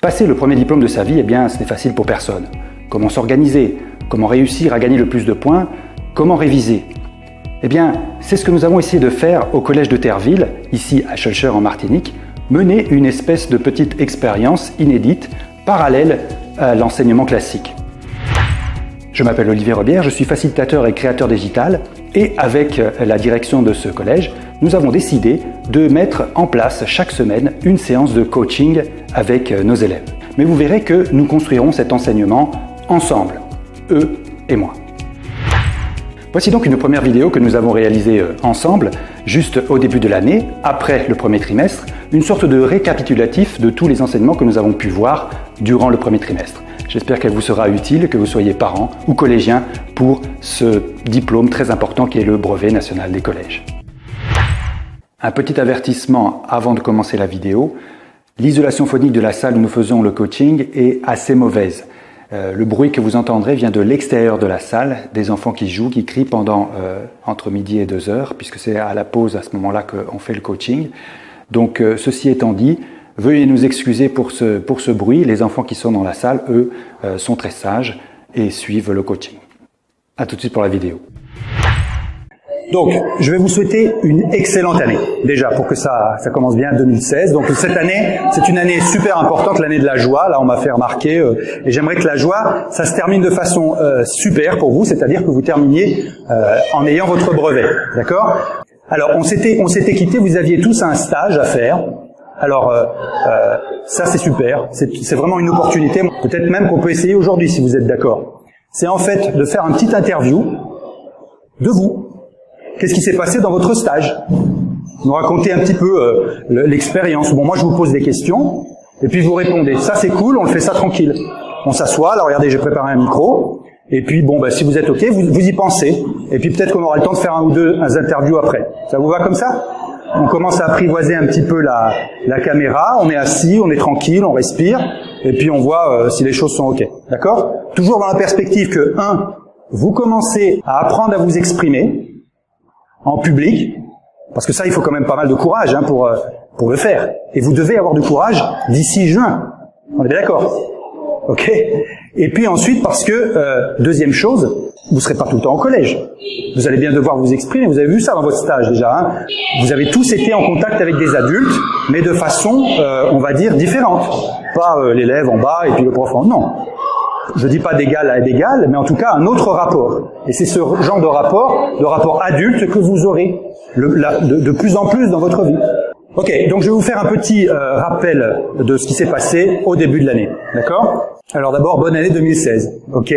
Passer le premier diplôme de sa vie, eh bien, ce n'est facile pour personne. Comment s'organiser? Comment réussir à gagner le plus de points? Comment réviser? Eh bien, c'est ce que nous avons essayé de faire au collège de Terreville, ici à Schœlcher en Martinique, mener une espèce de petite expérience inédite, parallèle à l'enseignement classique. Je m'appelle Olivier Rebière, je suis facilitateur et créateur digital et avec la direction de ce collège, nous avons décidé de mettre en place chaque semaine une séance de coaching avec nos élèves. Mais vous verrez que nous construirons cet enseignement ensemble, eux et moi. Voici donc une première vidéo que nous avons réalisée ensemble, juste au début de l'année, après le premier trimestre, une sorte de récapitulatif de tous les enseignements que nous avons pu voir durant le premier trimestre. J'espère qu'elle vous sera utile, que vous soyez parents ou collégiens pour ce diplôme très important qui est le brevet national des collèges. Un petit avertissement avant de commencer la vidéo. L'isolation phonique de la salle où nous faisons le coaching est assez mauvaise. Le bruit que vous entendrez vient de l'extérieur de la salle, des enfants qui jouent, qui crient pendant entre midi et 2 heures, puisque c'est à la pause à ce moment-là qu'on fait le coaching. Donc ceci étant dit, veuillez nous excuser pour ce bruit. Les enfants qui sont dans la salle, eux, sont très sages et suivent le coaching. À tout de suite pour la vidéo. Donc, je vais vous souhaiter une excellente année, déjà, pour que ça commence bien 2016. Donc, cette année, c'est une année super importante, l'année de la joie. Là, on m'a fait remarquer, et j'aimerais que la joie, ça se termine de façon super pour vous, c'est-à-dire que vous terminiez en ayant votre brevet, d'accord? Alors, on s'était quitté, vous aviez tous un stage à faire. Alors, ça, c'est super, c'est vraiment une opportunité. Peut-être même qu'on peut essayer aujourd'hui, si vous êtes d'accord. C'est en fait de faire un petit interview de vous. Qu'est-ce qui s'est passé dans votre stage? Nous racontez un petit peu l'expérience. Bon, moi je vous pose des questions, et puis vous répondez. Ça c'est cool, on le fait ça tranquille. On s'assoit, là regardez, j'ai préparé un micro, et puis bon, si vous êtes ok, vous y pensez. Et puis peut-être qu'on aura le temps de faire un ou deux interviews après. Ça vous va comme ça? On commence à apprivoiser un petit peu la caméra, on est assis, on est tranquille, on respire, et puis on voit si les choses sont ok. D'accord? Toujours dans la perspective que, vous commencez à apprendre à vous exprimer, en public, parce que ça, il faut quand même pas mal de courage pour le faire. Et vous devez avoir du courage d'ici juin. On est bien d'accord? Ok? Et puis ensuite, parce que, deuxième chose, vous serez pas tout le temps au collège. Vous allez bien devoir vous exprimer. Vous avez vu ça dans votre stage déjà. Vous avez tous été en contact avec des adultes, mais de façon, on va dire, différente. Pas l'élève en bas et puis le prof en... Non. Je dis pas d'égal à d'égal, mais en tout cas un autre rapport. Et c'est ce genre de rapport adulte que vous aurez de plus en plus dans votre vie. Ok, donc je vais vous faire un petit rappel de ce qui s'est passé au début de l'année. D'accord? Alors d'abord, bonne année 2016. Ok?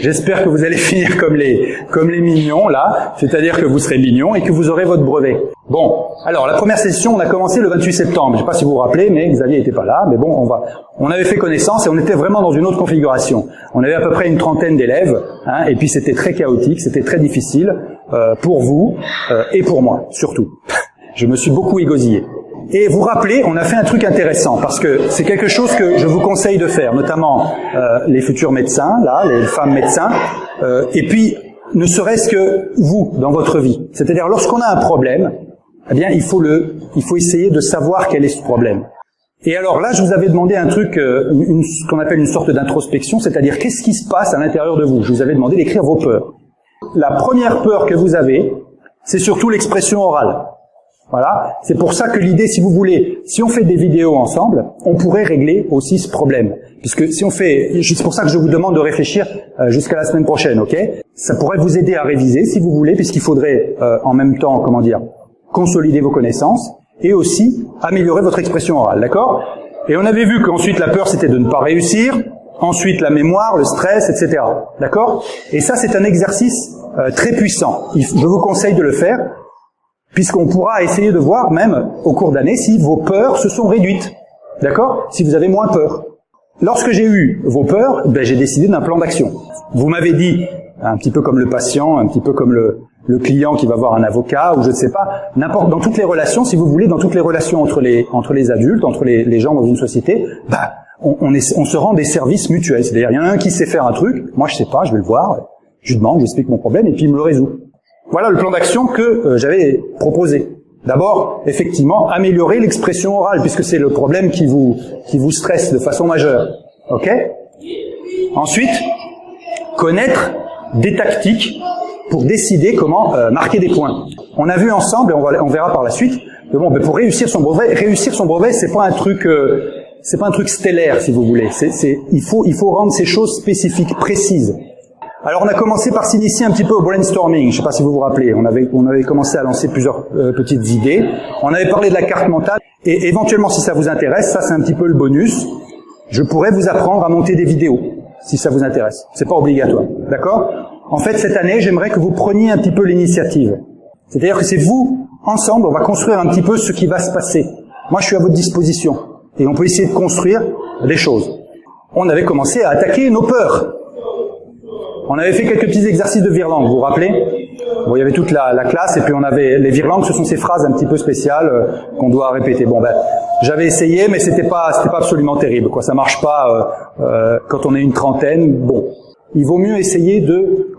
J'espère que vous allez finir comme les mignons là, c'est-à-dire que vous serez mignons et que vous aurez votre brevet. Bon, alors la première session, on a commencé le 28 septembre. Je sais pas si vous vous rappelez, mais Xavier n'était pas là. Mais bon, on avait fait connaissance et on était vraiment dans une autre configuration. On avait à peu près une trentaine d'élèves, et puis c'était très chaotique, c'était très difficile pour vous et pour moi surtout. Je me suis beaucoup égosillé. Et vous rappelez, on a fait un truc intéressant, parce que c'est quelque chose que je vous conseille de faire, notamment les futurs médecins, là, les femmes médecins, et puis ne serait-ce que vous, dans votre vie. C'est-à-dire, lorsqu'on a un problème, eh bien, il faut essayer de savoir quel est ce problème. Et alors là, je vous avais demandé un truc, ce qu'on appelle une sorte d'introspection, c'est-à-dire, qu'est-ce qui se passe à l'intérieur de vous? Je vous avais demandé d'écrire vos peurs. La première peur que vous avez, c'est surtout l'expression orale. Voilà, c'est pour ça que l'idée, si vous voulez, si on fait des vidéos ensemble, on pourrait régler aussi ce problème. Puisque si on fait, c'est pour ça que je vous demande de réfléchir jusqu'à la semaine prochaine, ok? Ça pourrait vous aider à réviser, si vous voulez, puisqu'il faudrait en même temps, consolider vos connaissances et aussi améliorer votre expression orale, d'accord? Et on avait vu qu'ensuite la peur, c'était de ne pas réussir, ensuite la mémoire, le stress, etc. D'accord? Et ça, c'est un exercice très puissant. Je vous conseille de le faire, puisqu'on pourra essayer de voir même au cours d'année si vos peurs se sont réduites. D'accord? Si vous avez moins peur. Lorsque j'ai eu vos peurs, j'ai décidé d'un plan d'action. Vous m'avez dit, un petit peu comme le patient, un petit peu comme le client qui va voir un avocat, ou je ne sais pas, n'importe, dans toutes les relations, si vous voulez, dans toutes les relations entre les adultes, entre les gens dans une société, on se rend des services mutuels. C'est-à-dire, il y en a un qui sait faire un truc, moi je sais pas, je vais le voir, je lui demande, j'explique mon problème, et puis il me le résout. Voilà le plan d'action que j'avais proposé. D'abord, effectivement, améliorer l'expression orale, puisque c'est le problème qui vous stresse de façon majeure. Ok? Ensuite, connaître des tactiques pour décider comment marquer des points. On a vu ensemble, et on verra par la suite, que bon, pour réussir son brevet, c'est pas un truc stellaire, si vous voulez. Il faut rendre ces choses spécifiques, précises. Alors on a commencé par s'initier un petit peu au brainstorming, je sais pas si vous vous rappelez, on avait commencé à lancer plusieurs petites idées, on avait parlé de la carte mentale, et éventuellement si ça vous intéresse, ça c'est un petit peu le bonus, je pourrais vous apprendre à monter des vidéos, si ça vous intéresse, c'est pas obligatoire, d'accord? En fait cette année j'aimerais que vous preniez un petit peu l'initiative, c'est-à-dire que c'est vous, ensemble, on va construire un petit peu ce qui va se passer. Moi je suis à votre disposition, et on peut essayer de construire des choses. On avait commencé à attaquer nos peurs. On avait fait quelques petits exercices de virlangue, vous vous rappelez? Bon, il y avait toute la classe, et puis on avait les virlangues, ce sont ces phrases un petit peu spéciales qu'on doit répéter. Bon, j'avais essayé, mais c'était pas absolument terrible, quoi. Ça marche pas quand on est une trentaine. Bon, il vaut mieux essayer de,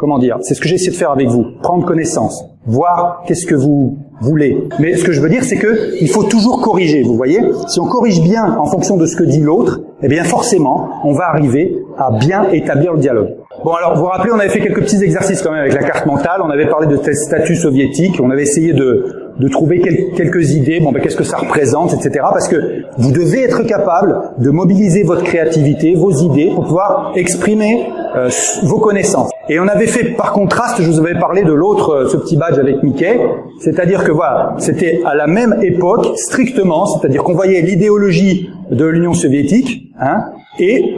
c'est ce que j'ai essayé de faire avec vous, prendre connaissance, voir qu'est-ce que vous voulez. Mais ce que je veux dire, c'est que il faut toujours corriger, vous voyez? Si on corrige bien en fonction de ce que dit l'autre, eh bien forcément, on va arriver à bien établir le dialogue. Bon, alors, vous vous rappelez, on avait fait quelques petits exercices quand même avec la carte mentale, on avait parlé de statut soviétique, on avait essayé de trouver quelques idées, qu'est-ce que ça représente, etc. Parce que vous devez être capable de mobiliser votre créativité, vos idées, pour pouvoir exprimer vos connaissances. Et on avait fait, par contraste, je vous avais parlé de l'autre, ce petit badge avec Mickey, c'est-à-dire que voilà, c'était à la même époque, strictement, c'est-à-dire qu'on voyait l'idéologie de l'Union soviétique, et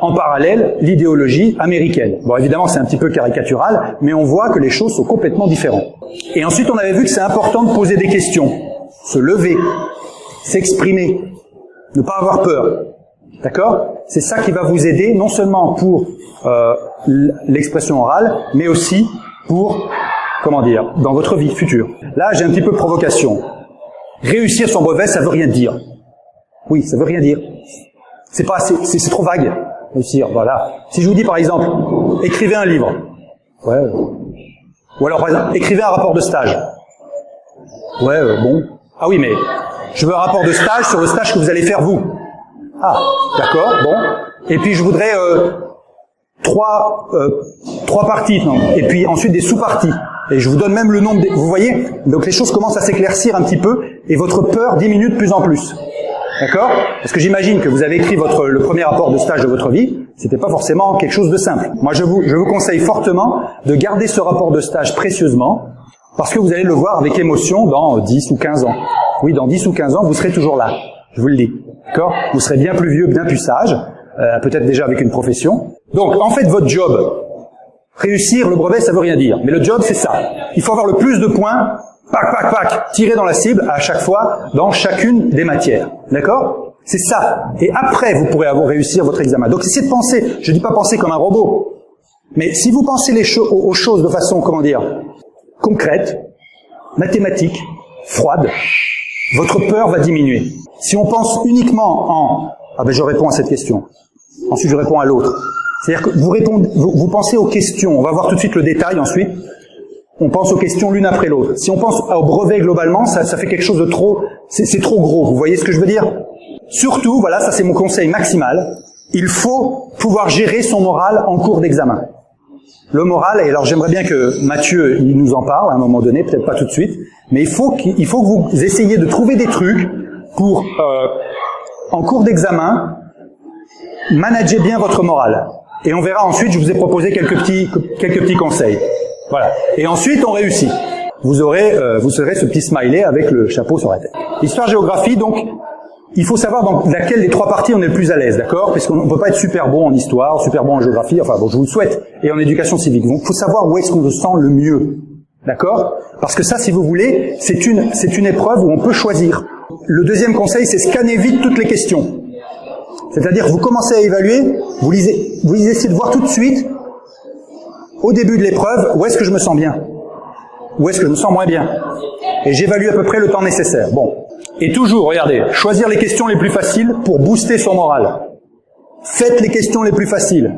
en parallèle, l'idéologie américaine. Bon, évidemment, c'est un petit peu caricatural, mais on voit que les choses sont complètement différentes. Et ensuite, on avait vu que c'est important de poser des questions, se lever, s'exprimer, ne pas avoir peur. D'accord? C'est ça qui va vous aider, non seulement pour l'expression orale, mais aussi pour, dans votre vie future. Là, j'ai un petit peu de provocation. Réussir son brevet, ça veut rien dire. Oui, ça veut rien dire. C'est pas assez, c'est trop vague. Réussir, voilà. Si je vous dis par exemple, écrivez un livre. Ouais. Ou alors par exemple, écrivez un rapport de stage. Ouais, bon. Ah oui, mais je veux un rapport de stage sur le stage que vous allez faire vous. Ah, d'accord, bon. Et puis je voudrais trois parties, non. Et puis ensuite des sous-parties. Et je vous donne même le nombre des... Vous voyez? Donc les choses commencent à s'éclaircir un petit peu et votre peur diminue de plus en plus. D'accord? Parce que j'imagine que vous avez écrit le premier rapport de stage de votre vie, c'était pas forcément quelque chose de simple. Moi, je vous conseille fortement de garder ce rapport de stage précieusement, parce que vous allez le voir avec émotion dans 10 ou 15 ans. Oui, dans 10 ou 15 ans, vous serez toujours là. Je vous le dis. D'accord? Vous serez bien plus vieux, bien plus sage, peut-être déjà avec une profession. Donc, en fait, votre job, réussir le brevet, ça veut rien dire. Mais le job, c'est ça. Il faut avoir le plus de points, tirer dans la cible à chaque fois, dans chacune des matières. D'accord? C'est ça. Et après, vous pourrez réussir votre examen. Donc, essayez de penser. Je dis pas penser comme un robot. Mais si vous pensez aux choses de façon, concrète, mathématique, froide, votre peur va diminuer. Si on pense uniquement je réponds à cette question. Ensuite, je réponds à l'autre. C'est-à-dire que vous pensez aux questions. On va voir tout de suite le détail ensuite. On pense aux questions l'une après l'autre. Si on pense au brevet globalement, ça fait quelque chose de trop... C'est trop gros, vous voyez ce que je veux dire? Surtout, voilà, ça c'est mon conseil maximal, il faut pouvoir gérer son moral en cours d'examen. Le moral, et alors j'aimerais bien que Mathieu il nous en parle à un moment donné, peut-être pas tout de suite, mais il faut que vous essayiez de trouver des trucs pour, en cours d'examen, manager bien votre moral. Et on verra ensuite, je vous ai proposé quelques petits conseils. Voilà. Et ensuite, on réussit. Vous serez ce petit smiley avec le chapeau sur la tête. Histoire-géographie, donc, il faut savoir dans laquelle des trois parties on est le plus à l'aise, d'accord? Parce qu'on ne peut pas être super bon en histoire, super bon en géographie, je vous le souhaite, et en éducation civique. Donc, il faut savoir où est-ce qu'on se sent le mieux, d'accord? Parce que ça, si vous voulez, c'est une épreuve où on peut choisir. Le deuxième conseil, c'est scanner vite toutes les questions. C'est-à-dire, vous commencez à évaluer, vous essayez de voir tout de suite, au début de l'épreuve, où est-ce que je me sens bien? Où est-ce que je me sens moins bien? Et j'évalue à peu près le temps nécessaire. Bon. Et toujours, regardez, choisir les questions les plus faciles pour booster son moral. Faites les questions les plus faciles.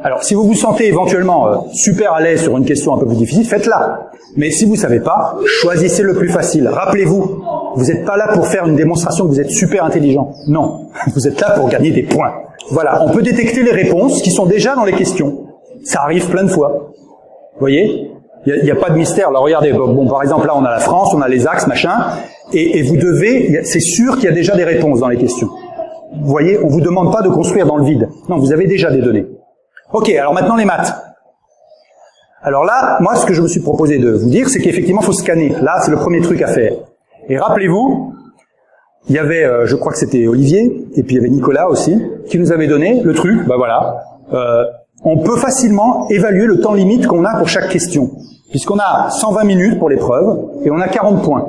Alors, si vous vous sentez éventuellement super à l'aise sur une question un peu plus difficile, faites-la. Mais si vous savez pas, choisissez le plus facile. Rappelez-vous, vous n'êtes pas là pour faire une démonstration que vous êtes super intelligent. Non, vous êtes là pour gagner des points. Voilà, on peut détecter les réponses qui sont déjà dans les questions. Ça arrive plein de fois. Vous voyez ? Il n'y a pas de mystère. Alors regardez, bon, par exemple, là, on a la France, on a les axes, machin, et vous devez, c'est sûr qu'il y a déjà des réponses dans les questions. Vous voyez, on vous demande pas de construire dans le vide. Non, vous avez déjà des données. Ok, alors maintenant les maths. Alors là, moi, ce que je me suis proposé de vous dire, c'est qu'effectivement, il faut scanner. Là, c'est le premier truc à faire. Et rappelez-vous, il y avait, je crois que c'était Olivier, et puis il y avait Nicolas aussi, qui nous avait donné le truc, bah voilà, on peut facilement évaluer le temps limite qu'on a pour chaque question. Puisqu'on a 120 minutes pour l'épreuve, et on a 40 points.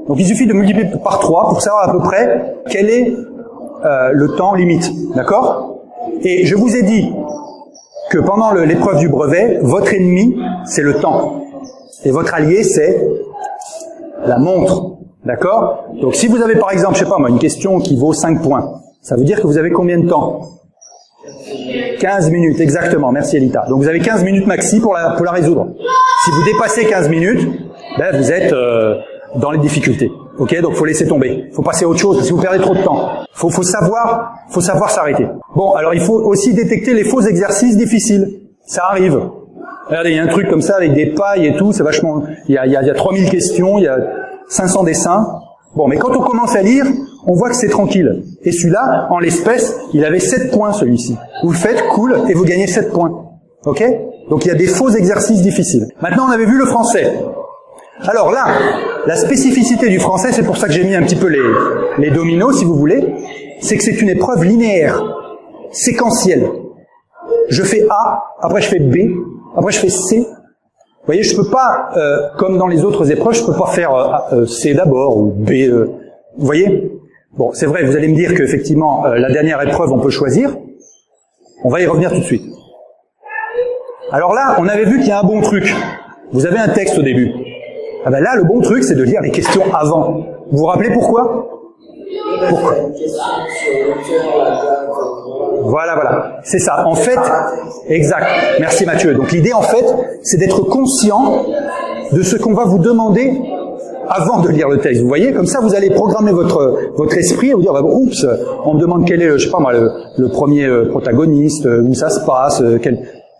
Donc il suffit de multiplier par 3 pour savoir à peu près quel est le temps limite. D'accord ? Et je vous ai dit que pendant l'épreuve du brevet, votre ennemi, c'est le temps. Et votre allié, c'est la montre. D'accord ? Donc si vous avez par exemple, je sais pas moi, une question qui vaut 5 points, ça veut dire que vous avez combien de temps ? 15 minutes, exactement. Merci Elita. Donc vous avez 15 minutes maxi pour la résoudre. Si vous dépassez 15 minutes, ben vous êtes dans les difficultés. Ok, donc faut laisser tomber. Faut passer à autre chose parce que vous perdez trop de temps. Faut savoir s'arrêter. Bon, alors il faut aussi détecter les faux exercices difficiles. Ça arrive. Regardez, il y a un truc comme ça avec des pailles et tout, c'est vachement. Il y a 3000 questions, il y a 500 dessins. Bon, mais quand on commence à lire, on voit que c'est tranquille. Et celui-là, en l'espèce, il avait 7 points celui-ci. Vous le faites, cool, et vous gagnez 7 points. Ok ? Donc il y a des faux exercices difficiles. Maintenant, on avait vu le français. Alors là, la spécificité du français, c'est pour ça que j'ai mis un petit peu les dominos, si vous voulez, c'est que c'est une épreuve linéaire, séquentielle. Je fais A, après je fais B, après je fais C. Vous voyez, je peux pas, comme dans les autres épreuves, je peux pas faire C d'abord ou B. Vous voyez ? Bon, c'est vrai, vous allez me dire qu'effectivement, la dernière épreuve, on peut choisir. On va y revenir tout de suite. Alors là, on avait vu qu'il y a un bon truc. Vous avez un texte au début. Ah ben là, le bon truc, c'est de lire les questions avant. Vous vous rappelez pourquoi ? Pourquoi ? Voilà. C'est ça. En fait, exact. Merci Mathieu. Donc l'idée, en fait, c'est d'être conscient de ce qu'on va vous demander avant de lire le texte. Vous voyez, comme ça, vous allez programmer votre esprit et vous dire, oups, on me demande quel est, je sais pas moi, le premier protagoniste, où ça se passe,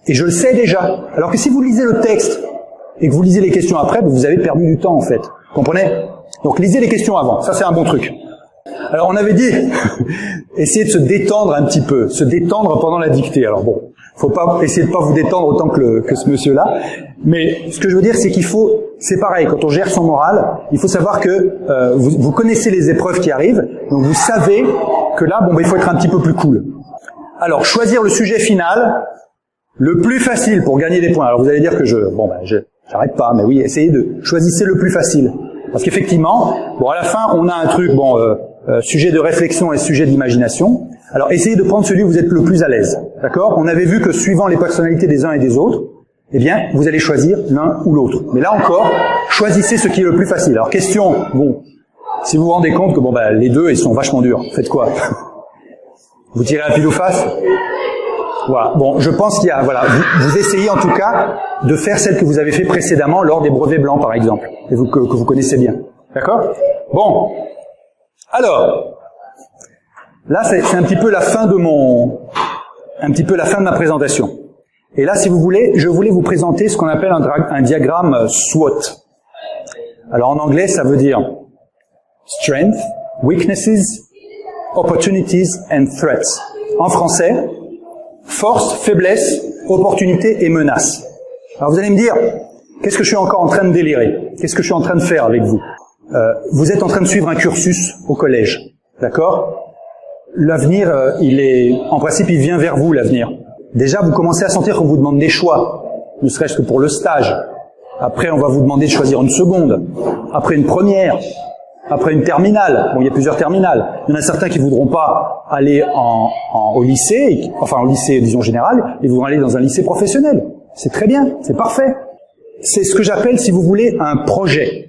et je le sais déjà. Alors que si vous lisez le texte et que vous lisez les questions après, vous avez perdu du temps, en fait. Comprenez ? Donc lisez les questions avant. Ça, c'est un bon truc. Alors on avait dit, essayez de se détendre un petit peu, se détendre pendant la dictée. Alors bon, faut pas essayer de pas vous détendre autant que ce monsieur-là. Mais ce que je veux dire, c'est qu'il faut, c'est pareil, quand on gère son moral, il faut savoir que vous connaissez les épreuves qui arrivent, donc vous savez que là, il faut être un petit peu plus cool. Alors choisir le sujet final, le plus facile pour gagner des points. Alors vous allez dire que j'arrête pas, mais oui, essayez de choisissez le plus facile. Parce qu'effectivement, à la fin, on a un truc, sujet de réflexion et sujet d'imagination. Alors, essayez de prendre celui où vous êtes le plus à l'aise. D'accord ? On avait vu que suivant les personnalités des uns et des autres, eh bien, vous allez choisir l'un ou l'autre. Mais là encore, choisissez ce qui est le plus facile. Alors, question, si vous vous rendez compte que, les deux, ils sont vachement durs, faites quoi ? Vous tirez un pile ou face ? Voilà. Bon, je pense qu'il y a, vous essayez en tout cas de faire celle que vous avez fait précédemment lors des brevets blancs, par exemple, et que vous connaissez bien. D'accord ? Bon. Alors, là, c'est un petit peu la fin de ma présentation. Et là, si vous voulez, je voulais vous présenter ce qu'on appelle un diagramme SWOT. Alors, en anglais, ça veut dire Strength, Weaknesses, Opportunities and Threats. En français, force, faiblesse, opportunité et menace. Alors, vous allez me dire, qu'est-ce que je suis encore en train de délirer ? Qu'est-ce que je suis en train de faire avec vous ? Vous êtes en train de suivre un cursus au collège, d'accord ? L'avenir, en principe, il vient vers vous, l'avenir. Déjà, vous commencez à sentir qu'on vous demande des choix, ne serait-ce que pour le stage. Après, on va vous demander de choisir une seconde, après une première, après une terminale. Bon, il y a plusieurs terminales. Il y en a certains qui voudront pas aller au lycée, au lycée, disons, général, ils voudront aller dans un lycée professionnel. C'est très bien, c'est parfait. C'est ce que j'appelle, si vous voulez, un projet.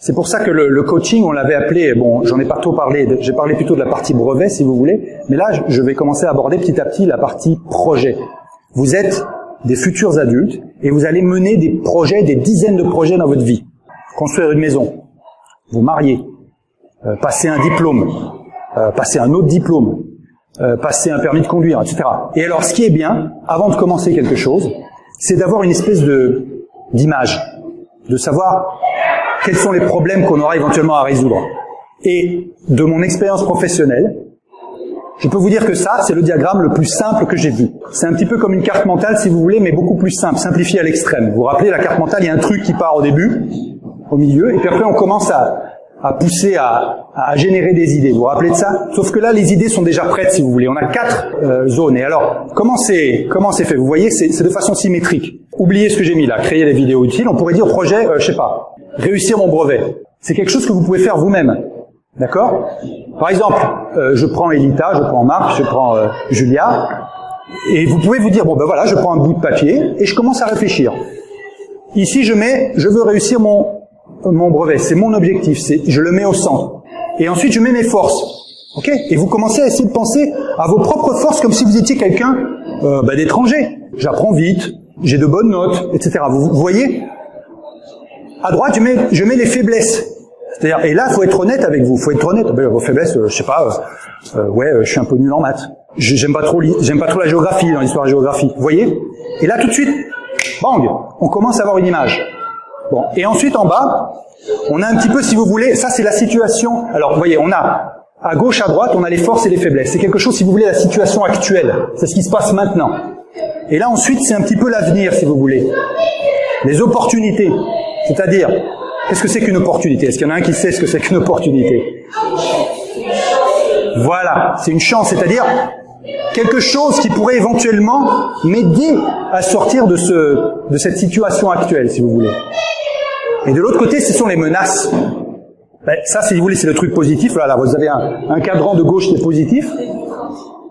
C'est pour ça que le coaching, on l'avait appelé, bon, j'en ai pas trop parlé, j'ai parlé plutôt de la partie brevet, si vous voulez, mais là, je vais commencer à aborder petit à petit la partie projet. Vous êtes des futurs adultes et vous allez mener des projets, des dizaines de projets dans votre vie. Construire une maison, vous marier, passer un diplôme, passer un autre diplôme, passer un permis de conduire, etc. Et alors, ce qui est bien, avant de commencer quelque chose, c'est d'avoir une espèce d'image, de savoir quels sont les problèmes qu'on aura éventuellement à résoudre. Et de mon expérience professionnelle, je peux vous dire que ça, c'est le diagramme le plus simple que j'ai vu. C'est un petit peu comme une carte mentale, si vous voulez, mais beaucoup plus simple, simplifié à l'extrême. Vous vous rappelez, la carte mentale, il y a un truc qui part au début, au milieu, et puis après on commence à pousser, à générer des idées. Vous vous rappelez de ça? Sauf que là, les idées sont déjà prêtes, si vous voulez. On a 4 zones. Et alors, comment c'est fait? Vous voyez, c'est de façon symétrique. Oubliez ce que j'ai mis là, créer des vidéos utiles. On pourrait dire projet, je sais pas, réussir mon brevet. C'est quelque chose que vous pouvez faire vous-même. D'accord? Par exemple, je prends Elita, je prends Marc, je prends Julia, et vous pouvez vous dire, bon ben voilà, je prends un bout de papier, et je commence à réfléchir. Ici, je veux réussir mon brevet, c'est mon objectif, je le mets au centre. Et ensuite, je mets mes forces. Ok? Et vous commencez à essayer de penser à vos propres forces comme si vous étiez quelqu'un d'étranger. J'apprends vite, j'ai de bonnes notes, etc. Vous voyez? À droite, je mets les faiblesses. C'est-à-dire, et là, faut être honnête avec vous. Faut être honnête. Vos faiblesses, je sais pas. Je suis un peu nul en maths. J'aime pas trop la géographie, dans l'histoire de géographie. Vous voyez? Et là, tout de suite, bang, on commence à avoir une image. Bon. Et ensuite, en bas, on a un petit peu, si vous voulez, ça c'est la situation. Alors, vous voyez, on a à gauche, à droite, on a les forces et les faiblesses. C'est quelque chose, si vous voulez, la situation actuelle. C'est ce qui se passe maintenant. Et là, ensuite, c'est un petit peu l'avenir, si vous voulez. Les opportunités. C'est-à-dire, qu'est-ce que c'est qu'une opportunité? Est-ce qu'il y en a un qui sait ce que c'est qu'une opportunité? Voilà, c'est une chance, c'est-à-dire quelque chose qui pourrait éventuellement m'aider à sortir de cette situation actuelle, si vous voulez. Et de l'autre côté, ce sont les menaces. Ben, ça, si vous voulez, c'est le truc positif. Voilà, vous avez un cadran de gauche qui est positif.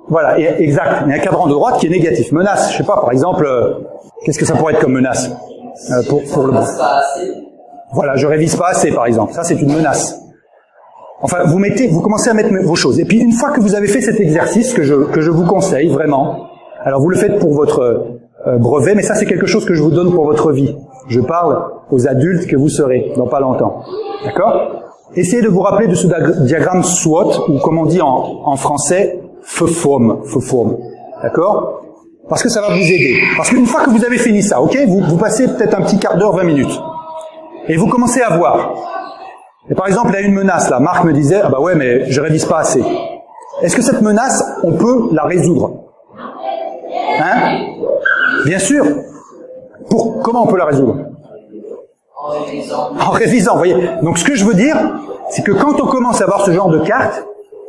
Voilà, exact. Il y a un cadran de droite qui est négatif. Menace, je sais pas, par exemple, qu'est-ce que ça pourrait être comme menace pour le... Voilà, je révise pas assez, par exemple. Ça, c'est une menace. Enfin, vous commencez à mettre vos choses. Et puis, une fois que vous avez fait cet exercice, que je vous conseille, vraiment, alors vous le faites pour votre brevet, mais ça, c'est quelque chose que je vous donne pour votre vie. Je parle aux adultes que vous serez dans pas longtemps. D'accord? Essayez de vous rappeler de ce diagramme SWOT, ou comme on dit en français, FFOM. D'accord? Parce que ça va vous aider. Parce qu'une fois que vous avez fini ça, ok, vous passez peut-être un petit quart d'heure, 20 minutes. Et vous commencez à voir. Et par exemple, il y a une menace là. Marc me disait, ah bah ouais, mais je révise pas assez. Est-ce que cette menace, on peut la résoudre? Hein? Bien sûr. Comment on peut la résoudre? En révisant, vous voyez. Donc ce que je veux dire, c'est que quand on commence à voir ce genre de carte,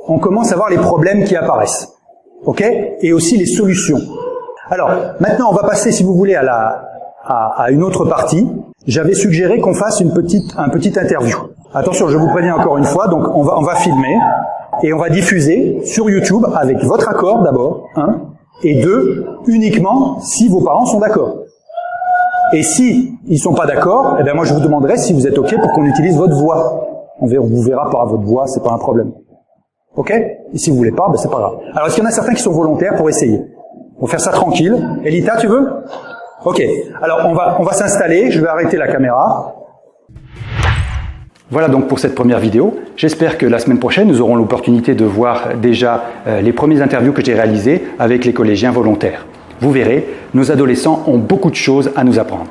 on commence à voir les problèmes qui apparaissent. Ok? Et aussi les solutions. Alors, maintenant, on va passer, si vous voulez, à une autre partie. J'avais suggéré qu'on fasse un petit interview. Attention, je vous préviens encore une fois, donc on va filmer et on va diffuser sur YouTube avec votre accord d'abord, 1, et 2, uniquement si vos parents sont d'accord. Et si ils sont pas d'accord, eh bien moi je vous demanderai si vous êtes ok pour qu'on utilise votre voix. On vous verra par votre voix, c'est pas un problème. Ok? Et si vous voulez pas, ben c'est pas grave. Alors est-ce qu'il y en a certains qui sont volontaires pour essayer? On va faire ça tranquille. Elita, tu veux? Ok. Alors on va s'installer, je vais arrêter la caméra. Voilà donc pour cette première vidéo. J'espère que la semaine prochaine, nous aurons l'opportunité de voir déjà les premières interviews que j'ai réalisées avec les collégiens volontaires. Vous verrez, nos adolescents ont beaucoup de choses à nous apprendre.